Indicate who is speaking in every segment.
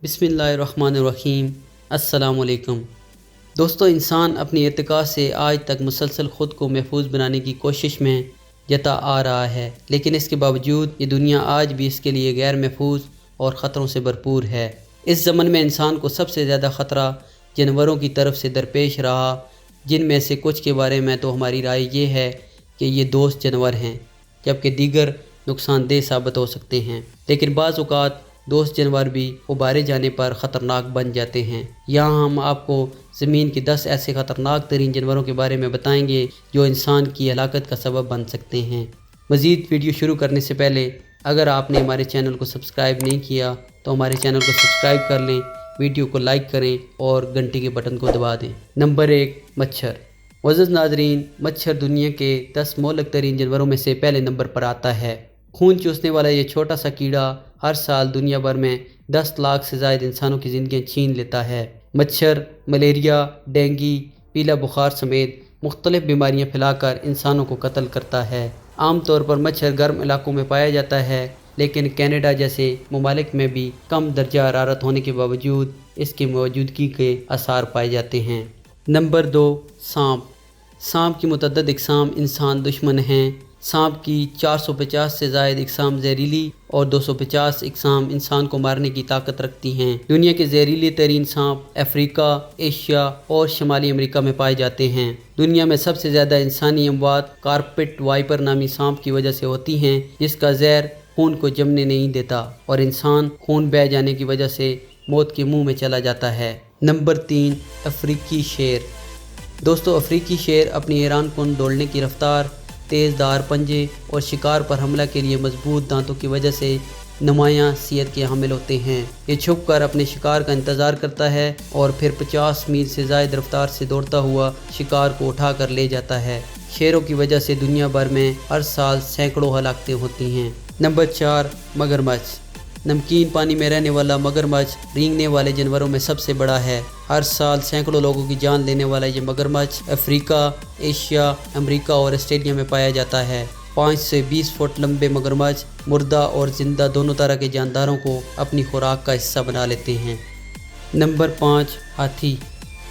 Speaker 1: बिस्मिल्लाहिर्रहमानिर्रहीम। अस्सलाम वालेकुम दोस्तों, इंसान अपनी इत्तिका से आज तक मुसलसल ख़ुद को महफूज बनाने की कोशिश में जता आ रहा है, लेकिन इसके बावजूद ये दुनिया आज भी इसके लिए गैर महफूज और ख़तरों से भरपूर है। इस ज़मन में इंसान को सबसे ज़्यादा ख़तरा जानवरों की तरफ से दरपेश रहा, जिनमें से कुछ के बारे में तो हमारी राय ये है कि ये दोस्त जानवर हैं, जबकि दीगर नुकसानदेह साबित हो सकते हैं। लेकिन बाज़ औक़ात दोस्त जानवर भी उबारे जाने पर ख़तरनाक बन जाते हैं। यहाँ हम आपको ज़मीन के 10 ऐसे ख़तरनाक तरीन जानवरों के बारे में बताएंगे जो इंसान की हलाकत का सबब बन सकते हैं। मज़ीद वीडियो शुरू करने से पहले अगर आपने हमारे चैनल को सब्सक्राइब नहीं किया तो हमारे चैनल को सब्सक्राइब कर लें, वीडियो को लाइक करें और घंटी के बटन को दबा दें। नंबर 1, मच्छर। मुअज़्ज़ज़ नाज़रीन, मच्छर दुनिया के 10 मोहल्लक तरीन जानवरों में से पहले नंबर पर आता है। खून चूसने वाला ये छोटा सा कीड़ा हर साल दुनिया भर में 10 लाख से ज़ायद इंसानों की ज़िंदगी छीन लेता है। मच्छर मलेरिया, डेंगू, पीला बुखार समेत मुख्तलिफ बीमारियां फैलाकर इंसानों को कत्ल करता है। आम तौर पर मच्छर गर्म इलाकों में पाया जाता है, लेकिन कनाडा जैसे ममालिक में भी कम दर्जा हरारत होने के बावजूद इसकी मौजूदगी के आसार पाए जाते हैं। नंबर 2, सांप। सांप की मुतअद्दिद इक़साम इंसान दुश्मन हैं। सांप की 450 से ज़ायद इक़साम जहरीली और 250 इक़साम इंसान को मारने की ताकत रखती हैं। दुनिया के जहरीले तरीन सांप अफ्रीका, एशिया और शुमाली अमेरिका में पाए जाते हैं। दुनिया में सबसे ज़्यादा इंसानी अमवात कारपेट वाइपर नामी सांप की वजह से होती हैं, जिसका जहर खून को जमने नहीं देता और इंसान खून बह जाने की वजह से मौत के मुँह में चला जाता है। नंबर 3, अफ्रीकी शेर। दोस्तों, अफ्रीकी शेर अपनी हैरान कुन दौड़ने की रफ्तार, तेज़ धार पंजे और शिकार पर हमला के लिए मजबूत दांतों की वजह से नुमायां सियत के हामिल होते हैं। ये छुप कर अपने शिकार का इंतज़ार करता है और फिर 50 मील से ज़ायद रफ्तार से दौड़ता हुआ शिकार को उठा कर ले जाता है। शेरों की वजह से दुनिया भर में हर साल सैकड़ों हलाकतें होती हैं। नंबर 4, मगरमच्छ। नमकीन पानी में रहने वाला मगरमच्छ रेंगने वाले जानवरों में सबसे बड़ा है। हर साल सैकड़ों लोगों की जान लेने वाला ये मगरमच्छ अफ्रीका, एशिया, अमेरिका और ऑस्ट्रेलिया में पाया जाता है। 5 से 20 फुट लंबे मगरमच्छ मुर्दा और ज़िंदा दोनों तरह के जानदारों को अपनी खुराक का हिस्सा बना लेते हैं। नंबर 5, हाथी।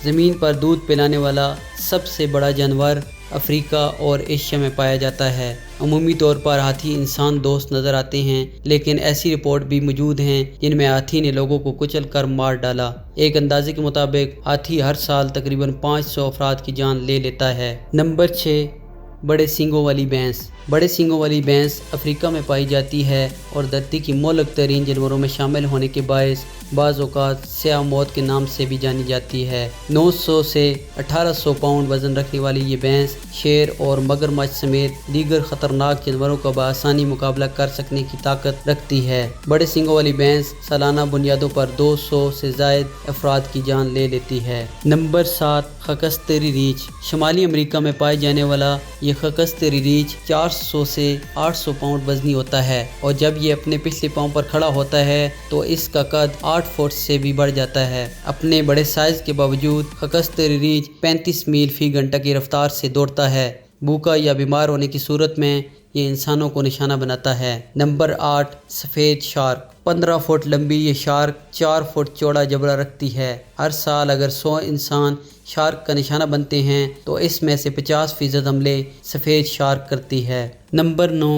Speaker 1: ज़मीन पर दूध पिलाने वाला सबसे बड़ा जानवर अफ्रीका और एशिया में पाया जाता है। अमूमी तौर पर हाथी इंसान दोस्त नज़र आते हैं, लेकिन ऐसी रिपोर्ट भी मौजूद हैं जिनमें हाथी ने लोगों को कुचल कर मार डाला। एक अंदाजे के मुताबिक हाथी हर साल तकरीबन 500 अफराद की जान ले लेता है। नंबर 6, बड़े सींगों वाली भैंस। बड़े सींगों वाली भैंस अफ्रीका में पाई जाती है और धरती की मोहल्लक तरीन जानवरों में शामिल होने के बायस बाज़ औक़ात स्याह मौत के नाम से भी जानी जाती है। 900 से 1800 पाउंड वज़न रखने वाली ये भैंस शेर और मगरमच्छ समेत दीगर ख़तरनाक जानवरों का बआसानी मुकाबला कर सकने की ताकत रखती है। बड़े सींगों वाली भैंस सालाना बुनियादों पर 200 से ज़ायद अफराद की जान ले लेती है। नंबर 7, खकस्तरी रीछ। शुमाली अमेरिका में पाए जाने वाला ये खकस्तरी रीछ 400 से 800 पाउंड वज़नी होता है और जब ये अपने पिछले पाँव पर खड़ा होता है तो इसका कद 8 फुट से भी बढ़ जाता है। अपने बड़े साइज के बावजूद खकस्तरी रीछ 35 मील फी घंटा की रफ्तार से दौड़ता है। भूखा या बीमार होने की सूरत में ये इंसानों को निशाना बनाता है। नंबर 8, सफ़ेद शार्क। 15 फुट लंबी ये शार्क 4 फुट चौड़ा जबड़ा रखती है। हर साल अगर 100 इंसान शार्क का निशाना बनते हैं तो इसमें से 50% हमले सफ़ेद शार्क करती है। नंबर 9,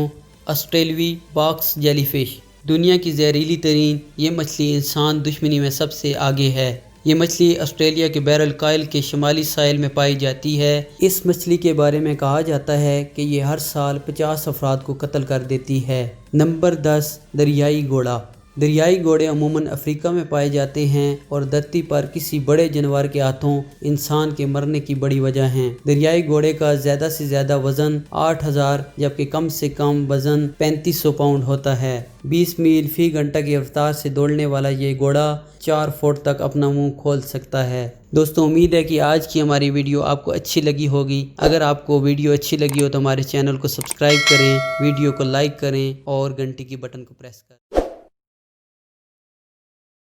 Speaker 1: ऑस्ट्रेलवी बॉक्स जेलीफिश। दुनिया की जहरीली तरीन ये मछली इंसान दुश्मनी में सबसे आगे है। ये मछली ऑस्ट्रेलिया के बैरल कायल के शुमाली साहिल में पाई जाती है। इस मछली के बारे में कहा जाता है कि ये हर साल 50 अफराद को कत्ल कर देती है। नंबर 10, दरियाई घोड़ा। दरियाई घोड़े अमूमन अफ्रीका में पाए जाते हैं और धरती पर किसी बड़े जानवर के हाथों इंसान के मरने की बड़ी वजह हैं। दरियाई घोड़े का ज़्यादा से ज़्यादा वज़न 8000 जबकि कम से कम वज़न 3500 पाउंड होता है। 20 मील फी घंटा की रफ्तार से दौड़ने वाला ये घोड़ा 4 फुट तक अपना मुंह खोल सकता है। दोस्तों, उम्मीद है कि आज की हमारी वीडियो आपको अच्छी लगी होगी। अगर आपको वीडियो अच्छी लगी हो तो हमारे चैनल को सब्सक्राइब करें, वीडियो को लाइक करें और घंटी की बटन को प्रेस करें।